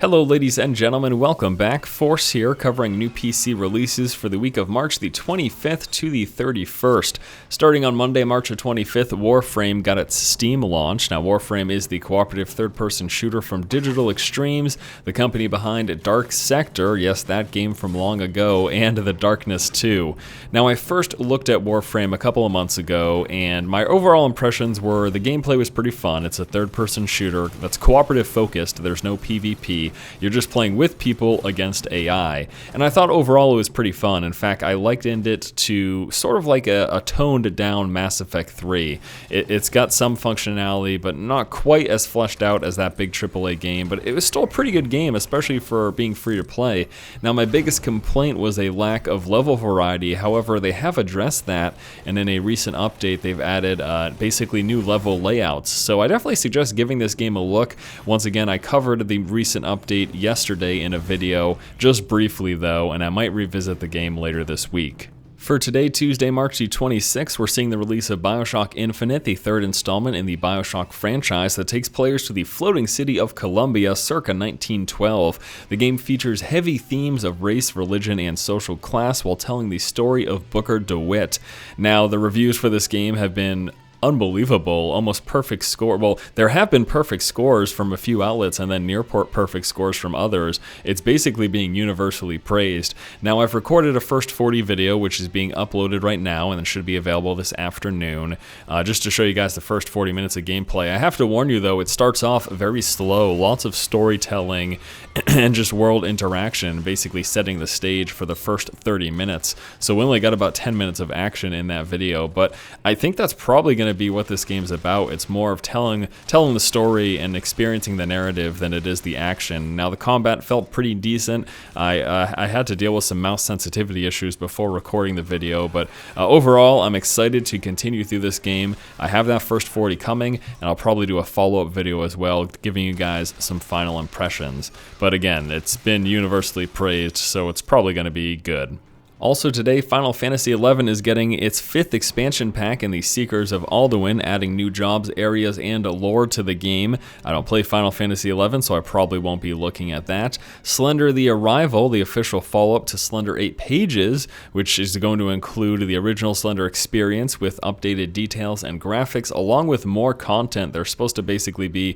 Hello ladies and gentlemen, welcome back. Force here, covering new PC releases for the week of March the 25th to the 31st. Starting on Monday, March the 25th, Warframe got its Steam launch. Now Warframe is the cooperative third-person shooter from Digital Extremes, the company behind Dark Sector, yes, that game from long ago, and The Darkness 2. Now I first looked at Warframe a couple of months ago, and my overall impressions were the gameplay was pretty fun. It's a third-person shooter that's cooperative focused, there's no PvP. You're just playing with people against AI. And I thought overall it was pretty fun. In fact, I likened it to sort of like a toned down Mass Effect 3. It's got some functionality, but not quite as fleshed out as that big AAA game, but it was still a pretty good game, especially for being free to play. Now, my biggest complaint was a lack of level variety. However, they have addressed that, and in a recent update, they've added basically new level layouts. So I definitely suggest giving this game a look. Once again, I covered the recent update yesterday in a video, just briefly though, and I might revisit the game later this week. For today, Tuesday, March the 26th, we're seeing the release of BioShock Infinite, the third installment in the BioShock franchise that takes players to the floating city of Columbia circa 1912. The game features heavy themes of race, religion, and social class while telling the story of Booker DeWitt. Now, the reviews for this game have been unbelievable, almost perfect score. Well, there have been perfect scores from a few outlets and then near perfect scores from others. It's basically being universally praised. Now, I've recorded a first 40 video, which is being uploaded right now and it should be available this afternoon, just to show you guys the first 40 minutes of gameplay. I have to warn you though, it starts off very slow, lots of storytelling and just world interaction, basically setting the stage for the first 30 minutes. So we only got about 10 minutes of action in that video, but I think that's probably going to be what this game's about. It's more of telling the story and experiencing the narrative than it is the action. Now, the combat felt pretty decent. I had to deal with some mouse sensitivity issues before recording the video, but overall, I'm excited to continue through this game. I have that first 40 coming, and I'll probably do a follow-up video as well, giving you guys some final impressions. But again, it's been universally praised, so it's probably going to be good. Also today, Final Fantasy XI is getting its 5th expansion pack in the Seekers of Alduin, adding new jobs, areas, and lore to the game. I don't play Final Fantasy XI, so I probably won't be looking at that. Slender The Arrival, the official follow-up to Slender 8 Pages, which is going to include the original Slender experience with updated details and graphics, along with more content. They're supposed to basically be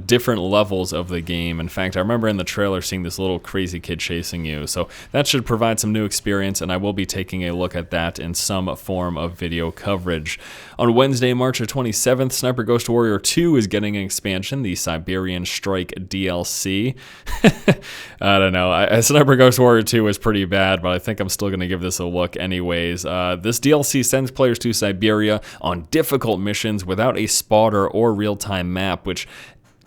different levels of the game. In fact, I remember in the trailer seeing this little crazy kid chasing you, so that should provide some new experience, and I will be taking a look at that in some form of video coverage. On Wednesday, March 27th, Sniper Ghost Warrior 2 is getting an expansion, the Siberian Strike DLC. I don't know. Sniper Ghost Warrior 2 is pretty bad, but I think I'm still going to give this a look anyways. This DLC sends players to Siberia on difficult missions without a spotter or real-time map, which,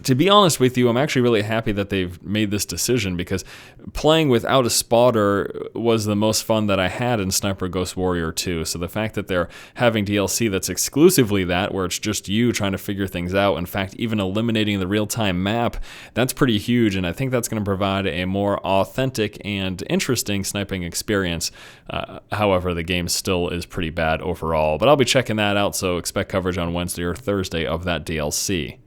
to be honest with you, I'm actually really happy that they've made this decision, because playing without a spotter was the most fun that I had in Sniper Ghost Warrior 2. So the fact that they're having DLC that's exclusively that, where it's just you trying to figure things out, in fact, even eliminating the real-time map, that's pretty huge, and I think that's going to provide a more authentic and interesting sniping experience. However, the game still is pretty bad overall, but I'll be checking that out, so expect coverage on Wednesday or Thursday of that DLC.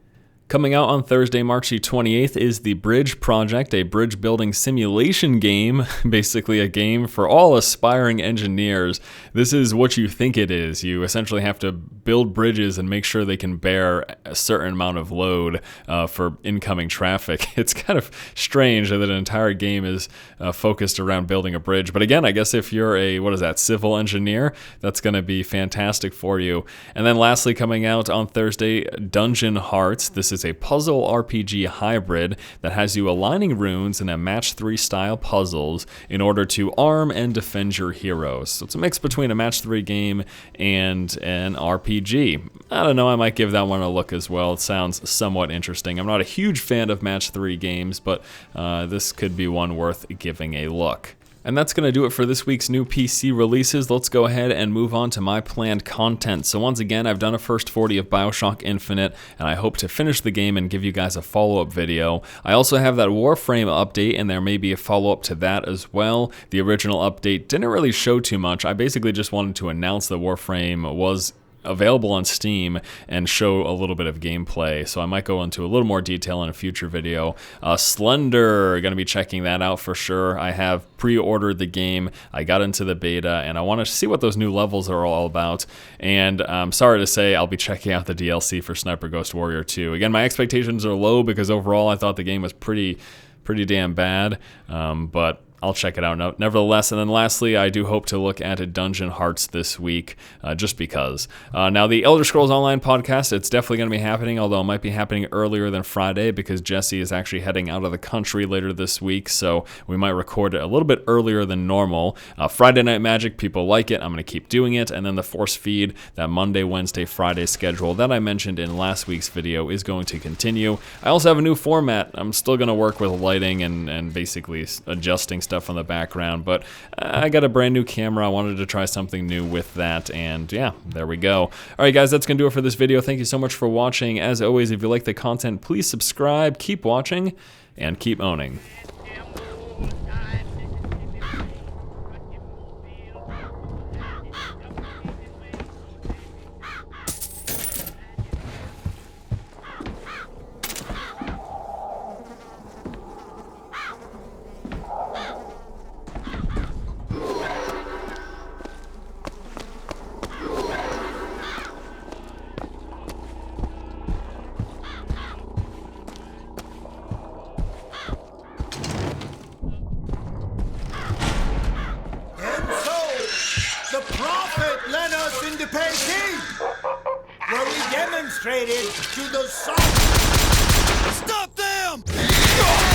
Coming out on Thursday, March the 28th, is The Bridge Project, a bridge building simulation game, basically a game for all aspiring engineers. This is what you think it is. You essentially have to build bridges and make sure they can bear a certain amount of load for incoming traffic. It's kind of strange that an entire game is focused around building a bridge. But again, I guess if you're a, civil engineer, that's going to be fantastic for you. And then lastly, coming out on Thursday, Dungeon Hearts. This is a puzzle RPG hybrid that has you aligning runes in a match 3 style puzzles in order to arm and defend your heroes. So it's a mix between a match 3 game and an RPG. I don't know, I might give that one a look as well. It sounds somewhat interesting. I'm not a huge fan of match 3 games, but this could be one worth giving a look. And that's going to do it for this week's new PC releases. Let's go ahead and move on to my planned content. So once again, I've done a first 40 of BioShock Infinite, and I hope to finish the game and give you guys a follow-up video. I also have that Warframe update, and there may be a follow-up to that as well. The original update didn't really show too much. I basically just wanted to announce that Warframe was available on Steam and show a little bit of gameplay. So I might go into a little more detail in a future video. Slender, going to be checking that out for sure. I have pre-ordered the game. I got into the beta and I want to see what those new levels are all about. And I'm sorry to say I'll be checking out the DLC for Sniper Ghost Warrior 2. Again, my expectations are low because overall I thought the game was pretty damn bad. But I'll check it out nevertheless. And then lastly, I do hope to look at Dungeon Hearts this week, just because. Now, the Elder Scrolls Online podcast, it's definitely going to be happening, although it might be happening earlier than Friday because Jesse is actually heading out of the country later this week, so we might record it a little bit earlier than normal. Friday Night Magic, people like it. I'm going to keep doing it. And then the Force Feed, that Monday, Wednesday, Friday schedule that I mentioned in last week's video is going to continue. I also have a new format. I'm still going to work with lighting and basically adjusting stuff on the background, but I got a brand new camera. I wanted to try something new with that, and yeah, there we go. All right, guys, that's gonna do it for this video. Thank you so much for watching. As always, if you like the content, please subscribe, keep watching, and keep owning. The prophet led us into Peking, where we demonstrated to the sun. Stop them!